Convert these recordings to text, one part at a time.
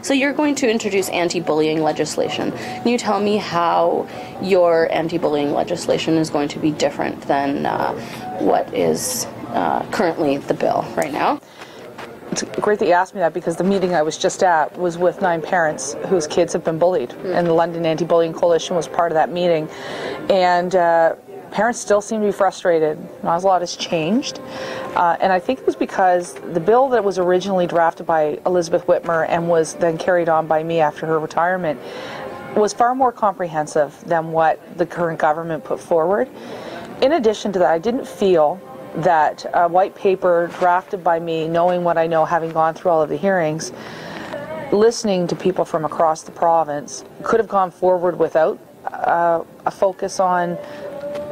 So you're going to introduce anti-bullying legislation. Can you tell me how your anti-bullying legislation is going to be different than what is currently the bill right now? It's great that you asked me that, because the meeting I was just at was with 9 parents whose kids have been bullied, and the London Anti-Bullying Coalition was part of that meeting. And parents still seem to be frustrated. Not a lot has changed. And I think it was because the bill that was originally drafted by Elizabeth Whitmer and was then carried on by me after her retirement was far more comprehensive than what the current government put forward. In addition to that, I didn't feel that a white paper drafted by me, knowing what I know, having gone through all of the hearings, listening to people from across the province, could have gone forward without a focus on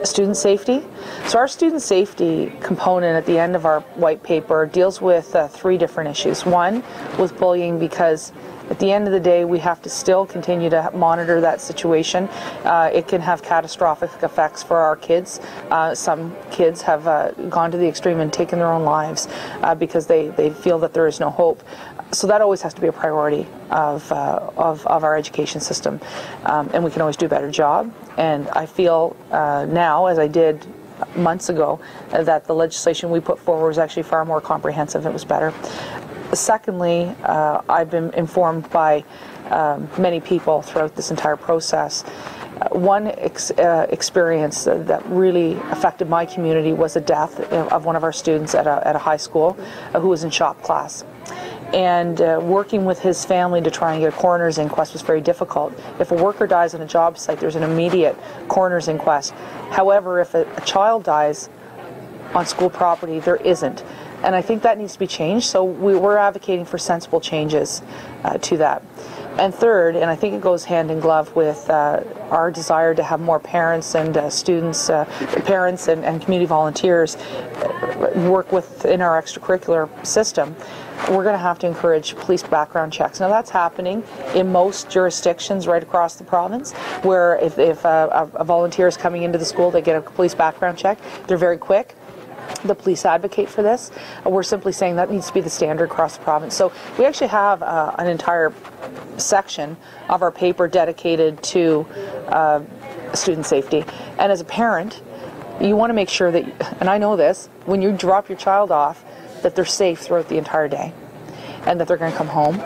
student safety. So our student safety component at the end of our white paper deals with 3 different issues. One, with bullying, because at the end of the day, we have to still continue to monitor that situation. It can have catastrophic effects for our kids. Some kids have gone to the extreme and taken their own lives because they feel that there is no hope. So that always has to be a priority of our education system, and we can always do a better job. And I feel now, as I did months ago, that the legislation we put forward was actually far more comprehensive. It was better. Secondly, I've been informed by many people throughout this entire process. One experience that really affected my community was the death of one of our students at a high school who was in shop class. And working with his family to try and get a coroner's inquest was very difficult. If a worker dies on a job site, there's an immediate coroner's inquest. However, if a child dies on school property, there isn't. And I think that needs to be changed, so we're advocating for sensible changes to that. And third, and I think it goes hand in glove with our desire to have more parents and students, parents and community volunteers work within our extracurricular system, we're going to have to encourage police background checks. Now that's happening in most jurisdictions right across the province, where if a volunteer is coming into the school, they get a police background check. They're very quick. The police advocate for this. We're simply saying that needs to be the standard across the province. So we actually have an entire section of our paper dedicated to student safety. And as a parent, you want to make sure that, and I know this, when you drop your child off, that they're safe throughout the entire day, and that they're going to come home,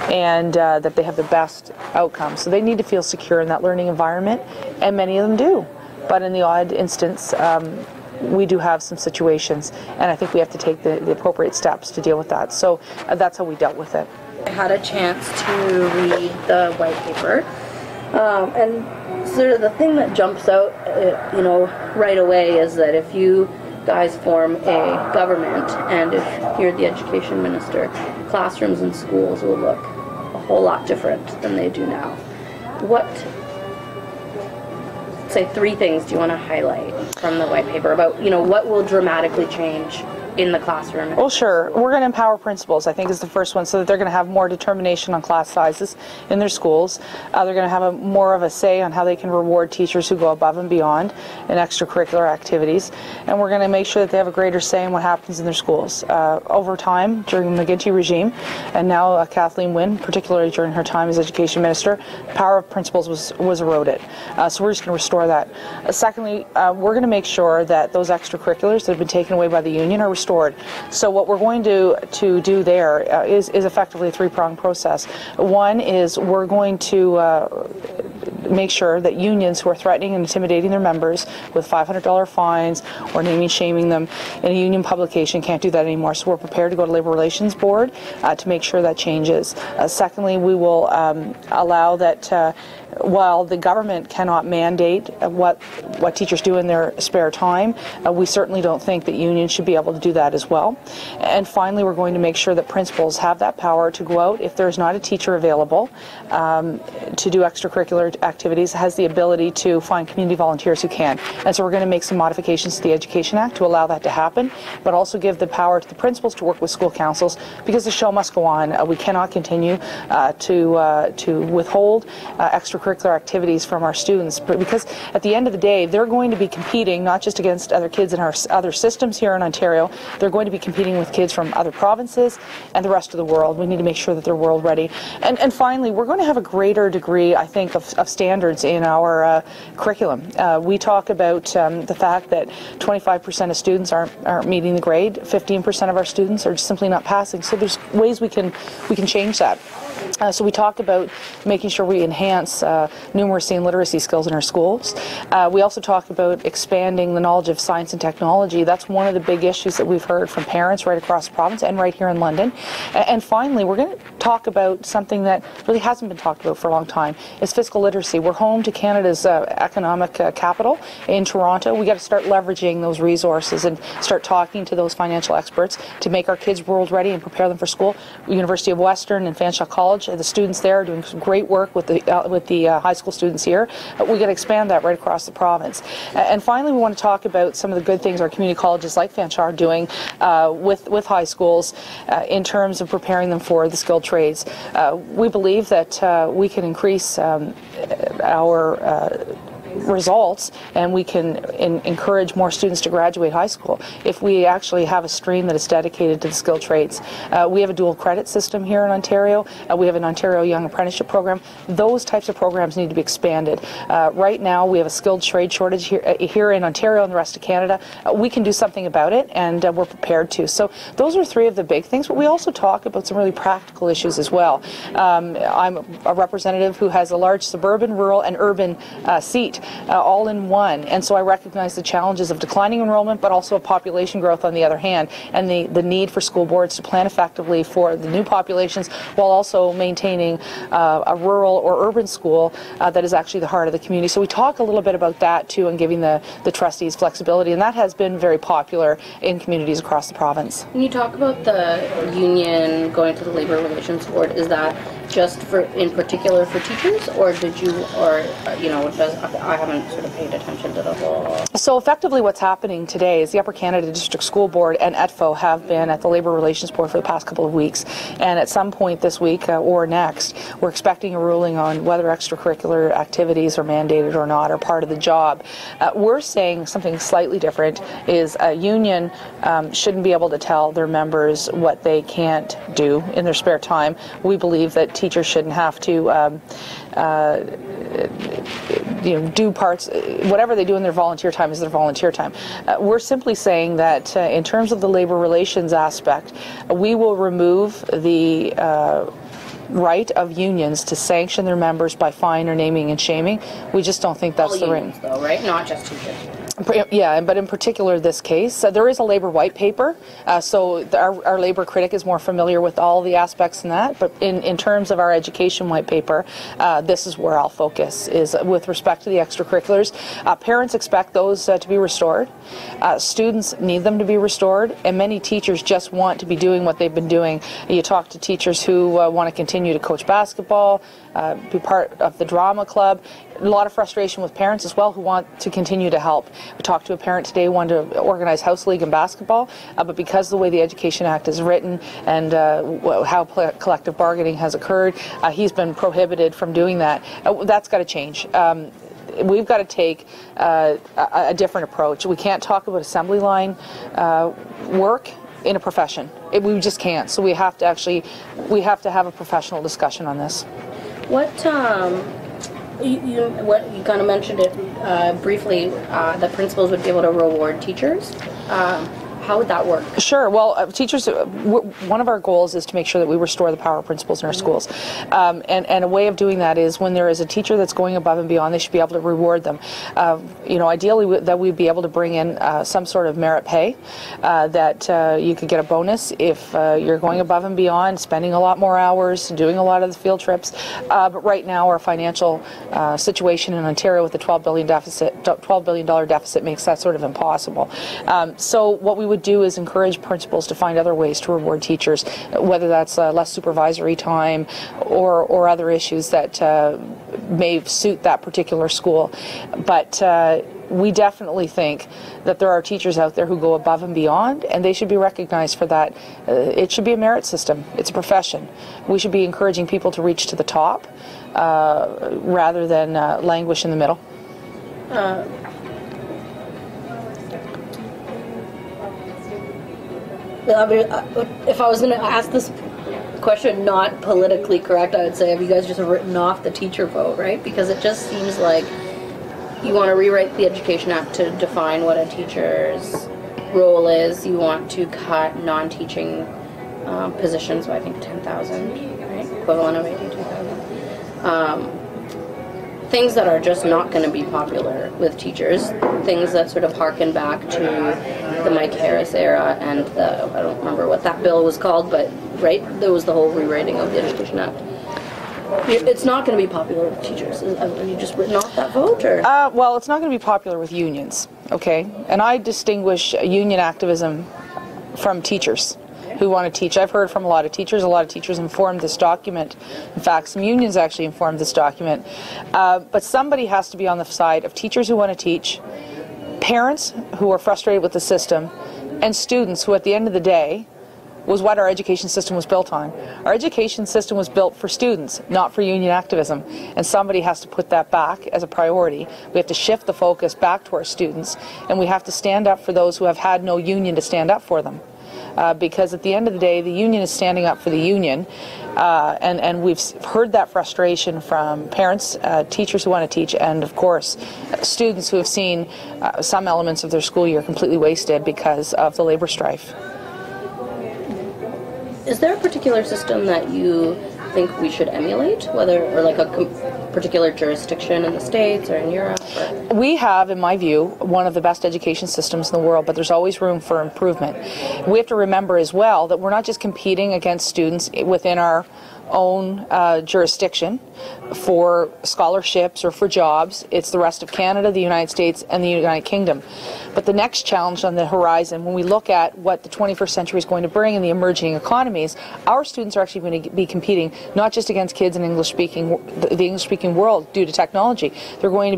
and that they have the best outcome. So they need to feel secure in that learning environment, and many of them do. But in the odd instance, we do have some situations, and I think we have to take the appropriate steps to deal with that. So that's how we dealt with it. I had a chance to read the white paper, and sort of the thing that jumps out, right away is that if you guys form a government, and if you're the education minister, classrooms and schools will look a whole lot different than they do now. What, say 3 things do you want to highlight from the white paper about, what will dramatically change in the classroom? Well, sure. We're going to empower principals, I think, is the first one, so that they're going to have more determination on class sizes in their schools. They're going to have more of a say on how they can reward teachers who go above and beyond in extracurricular activities. And we're going to make sure that they have a greater say in what happens in their schools. Over time, during the McGuinty regime, and now Kathleen Wynne, particularly during her time as education minister, the power of principals was eroded. So we're just going to restore that. Secondly, we're going to make sure that those extracurriculars that have been taken away by the union are restored. So what we're going to do there is effectively a 3-pronged process. One is we're going to make sure that unions who are threatening and intimidating their members with $500 fines or naming shaming them in a union publication can't do that anymore. So we're prepared to go to Labour Relations Board to make sure that changes. Secondly, we will allow that while the government cannot mandate what teachers do in their spare time, we certainly don't think that unions should be able to do that as well. And finally, we're going to make sure that principals have that power to go out if there's not a teacher available to do extracurricular activities has the ability to find community volunteers who can. And so we're going to make some modifications to the Education Act to allow that to happen, but also give the power to the principals to work with school councils, because the show must go on. We cannot continue to withhold extracurricular activities from our students, because at the end of the day, they're going to be competing not just against other kids in our other systems here in Ontario, they're going to be competing with kids from other provinces and the rest of the world. We need to make sure that they're world ready. And finally, we're going to have a greater degree, I think, of standards in our curriculum. We talk about the fact that 25% of students aren't meeting the grade, 15% of our students are just simply not passing. So there's ways we can change that. So we talk about making sure we enhance numeracy and literacy skills in our schools. We also talk about expanding the knowledge of science and technology. That's one of the big issues that we've heard from parents right across the province and right here in London. And finally, we're going to talk about something that really hasn't been talked about for a long time, is fiscal literacy. We're home to Canada's economic capital in Toronto. We got to start leveraging those resources and start talking to those financial experts to make our kids world ready and prepare them for school. University of Western and Fanshawe College, the students there are doing some great work with the high school students here. We got to expand that right across the province. And finally, we want to talk about some of the good things our community colleges like Fanshawe are doing with high schools in terms of preparing them for the skilled trades. We believe that we can increase our results, and we can encourage more students to graduate high school if we actually have a stream that is dedicated to the skilled trades. We have a dual credit system here in Ontario. We have an Ontario Young Apprenticeship Program. Those types of programs need to be expanded. Right now we have a skilled trade shortage here in Ontario and the rest of Canada. We can do something about it, and we're prepared to. So those are three of the big things, but we also talk about some really practical issues as well. I'm a representative who has a large suburban, rural and urban seat all in one, and so I recognize the challenges of declining enrollment, but also of population growth on the other hand, and the need for school boards to plan effectively for the new populations while also maintaining a rural or urban school that is actually the heart of the community. So we talk a little bit about that too, and giving the trustees flexibility, and that has been very popular in communities across the province. When you talk about the union going to the Labour Relations Board, is that just in particular for teachers, or did you, or I haven't sort of paid attention to the whole. So effectively what's happening today is the Upper Canada District School Board and ETFO have been at the Labour Relations Board for the past couple of weeks, and at some point this week or next we're expecting a ruling on whether extracurricular activities are mandated or not, or part of the job. We're saying something slightly different, is a union shouldn't be able to tell their members what they can't do in their spare time. We believe that teachers shouldn't have to do parts, whatever they do in their volunteer time is their volunteer time. We're simply saying that in terms of the labor relations aspect, we will remove the right of unions to sanction their members by fine or naming and shaming. We just don't think that's the right. Though, right? Not just teachers. Yeah, but in particular this case, there is a Labour white paper, so our Labour critic is more familiar with all the aspects in that, but in terms of our education white paper, this is where I'll focus, is with respect to the extracurriculars. Parents expect those to be restored. Students need them to be restored, and many teachers just want to be doing what they've been doing. You talk to teachers who want to continue to coach basketball, be part of the drama club. A lot of frustration with parents as well who want to continue to help. We talked to a parent today who wanted to organize house league and basketball, but because of the way the Education Act is written and how collective bargaining has occurred, he's been prohibited from doing that. That's got to change. We've got to take a different approach. We can't talk about assembly line work in a profession. We just can't. So we have to have a professional discussion on this. What you kind of mentioned it briefly, that principals would be able to reward teachers. How would that work? Sure. Well, teachers, one of our goals is to make sure that we restore the power of principals in our schools. And a way of doing that is when there is a teacher that's going above and beyond, they should be able to reward them. Ideally that we'd be able to bring in some sort of merit pay, that you could get a bonus if you're going above and beyond, spending a lot more hours, doing a lot of the field trips. But right now our financial situation in Ontario with the $12 billion deficit $12 billion deficit makes that sort of impossible. So what we would do is encourage principals to find other ways to reward teachers, whether that's less supervisory time or other issues that may suit that particular school. But we definitely think that there are teachers out there who go above and beyond, and they should be recognized for that. It should be a merit system. It's a profession. We should be encouraging people to reach to the top rather than languish in the middle. If I was going to ask this question not politically correct, I would say, have you guys just written off the teacher vote, right? Because it just seems like you want to rewrite the Education Act to define what a teacher's role is. You want to cut non-teaching positions by, I think, 10,000, right? Equivalent of 82,000. Things that are just not going to be popular with teachers. Things that sort of harken back to the Mike Harris era and the, I don't remember what that bill was called, but right, there was the whole rewriting of the Education Act. It's not going to be popular with teachers. Have you just written off that vote? Or? Well, it's not going to be popular with unions, okay? And I distinguish union activism from teachers who want to teach. I've heard from a lot of teachers. A lot of teachers informed this document. In fact, some unions actually informed this document. But somebody has to be on the side of teachers who want to teach, parents who are frustrated with the system, and students who, at the end of the day, was what our education system was built on. Our education system was built for students, not for union activism. And somebody has to put that back as a priority. We have to shift the focus back to our students, and we have to stand up for those who have had no union to stand up for them. Because at the end of the day, the union is standing up for the union, and we've heard that frustration from parents, teachers who want to teach, and of course students who have seen some elements of their school year completely wasted because of the labor strife. Is there a particular system that you think we should emulate, whether or like a particular jurisdiction in the States or in Europe? Or? We have, in my view, one of the best education systems in the world, but there's always room for improvement. We have to remember as well that we're not just competing against students within our own jurisdiction for scholarships or for jobs. It's the rest of Canada, the United States, and the United Kingdom. But the next challenge on the horizon, when we look at what the 21st century is going to bring in the emerging economies, our students are actually going to be competing not just against kids in the English-speaking world due to technology. They're going to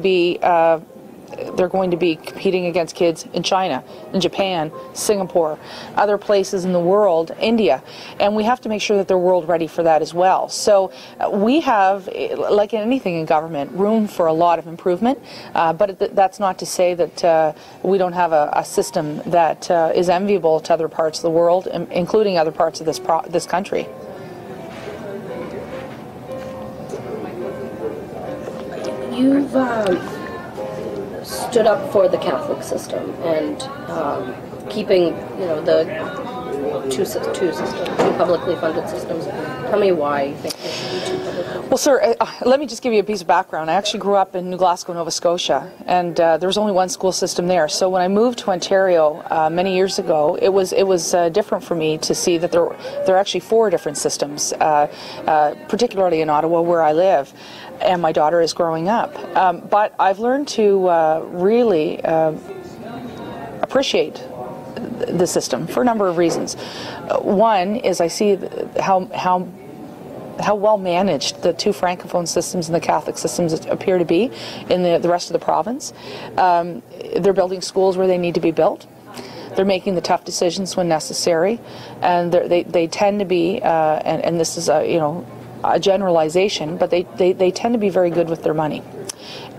be competing against kids in China, in Japan, Singapore, other places in the world, India, and we have to make sure that they're world ready for that as well. So we have, like in anything in government, room for a lot of improvement, but that's not to say that we don't have a system that is enviable to other parts of the world, including other parts of this country. You've stood up for the Catholic system and keeping, the two publicly funded systems. Tell me why you think there should be two publicly funded. Well, sir, let me just give you a piece of background. I actually grew up in New Glasgow, Nova Scotia, and there was only one school system there. So when I moved to Ontario many years ago, it was different for me to see that there are actually 4 different systems, particularly in Ottawa, where I live, and my daughter is growing up. But I've learned to really appreciate the system for a number of reasons. One is I see how well managed the 2 Francophone systems and the Catholic systems appear to be in the rest of the province. They're building schools where they need to be built. They're making the tough decisions when necessary, and they tend to be, and this is a generalization, but they tend to be very good with their money.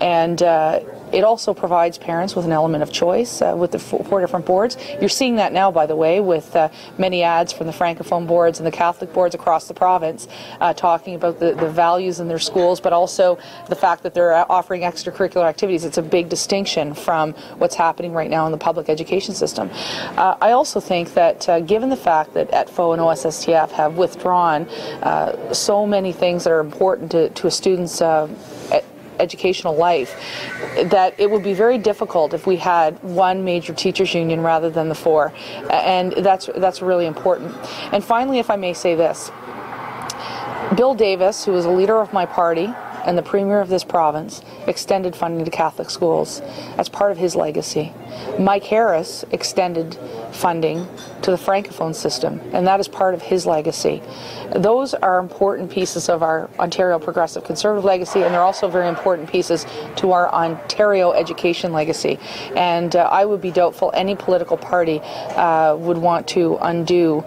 And it also provides parents with an element of choice with the 4 different boards. You're seeing that now, by the way, with many ads from the Francophone boards and the Catholic boards across the province talking about the values in their schools, but also the fact that they're offering extracurricular activities. It's a big distinction from what's happening right now in the public education system. I also think that given the fact that ETFO and OSSTF have withdrawn so many things that are important to a student's educational life, that it would be very difficult if we had one major teachers union rather than the 4, and that's really important. And finally, if I may say this, Bill Davis, who is a leader of my party and the Premier of this province extended funding to Catholic schools as part of his legacy. Mike Harris extended funding to the Francophone system, and that is part of his legacy. Those are important pieces of our Ontario Progressive Conservative legacy, and they're also very important pieces to our Ontario education legacy. And I would be doubtful any political party would want to undo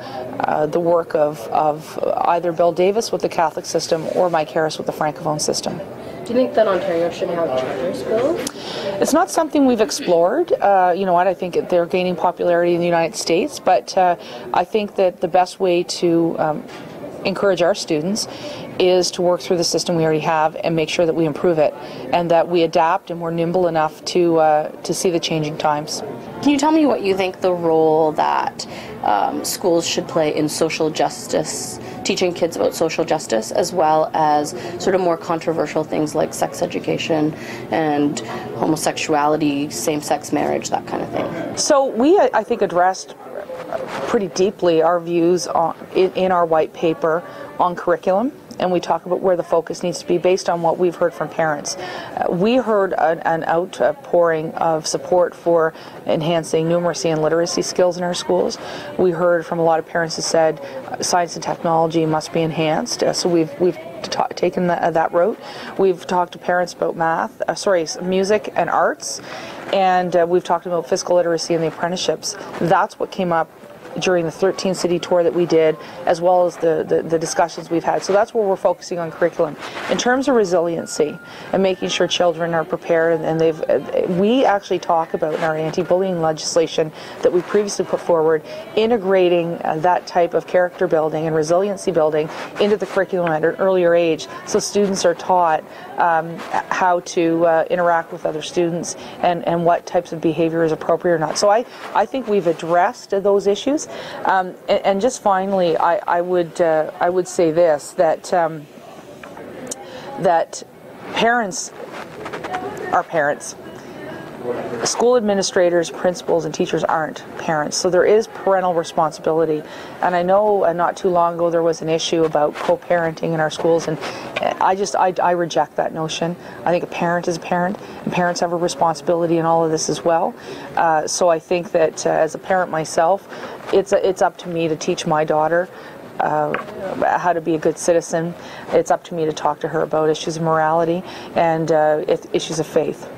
the work of either Bill Davis with the Catholic system or Mike Harris with the Francophone system. Do you think that Ontario should have charter schools? It's not something we've explored. You know what, I think they're gaining popularity in the United States, but I think that the best way to encourage our students is to work through the system we already have and make sure that we improve it and that we adapt and we're nimble enough to see the changing times. Can you tell me what you think the role that schools should play in social justice, teaching kids about social justice, as well as sort of more controversial things like sex education and homosexuality, same-sex marriage, that kind of thing? So we, I think, addressed pretty deeply our views in our white paper on curriculum, and we talk about where the focus needs to be based on what we've heard from parents. We heard an outpouring of support for enhancing numeracy and literacy skills in our schools. We heard from a lot of parents who said science and technology must be enhanced, so we've taken that route. We've talked to parents about music and arts, and we've talked about physical literacy and the apprenticeships. That's what came up during the 13-city tour that we did, as well as the discussions we've had. So that's where we're focusing on curriculum. In terms of resiliency and making sure children are prepared, and we actually talk about in our anti-bullying legislation that we previously put forward, integrating that type of character building and resiliency building into the curriculum at an earlier age, so students are taught how to interact with other students and what types of behavior is appropriate or not. So I think we've addressed those issues. And just finally, I would say this, that that parents are parents. School administrators, principals, and teachers aren't parents, so there is parental responsibility. And I know not too long ago there was an issue about co-parenting in our schools, and I reject that notion. I think a parent is a parent, and parents have a responsibility in all of this as well. So I think that as a parent myself, it's up to me to teach my daughter how to be a good citizen. It's up to me to talk to her about issues of morality and issues of faith.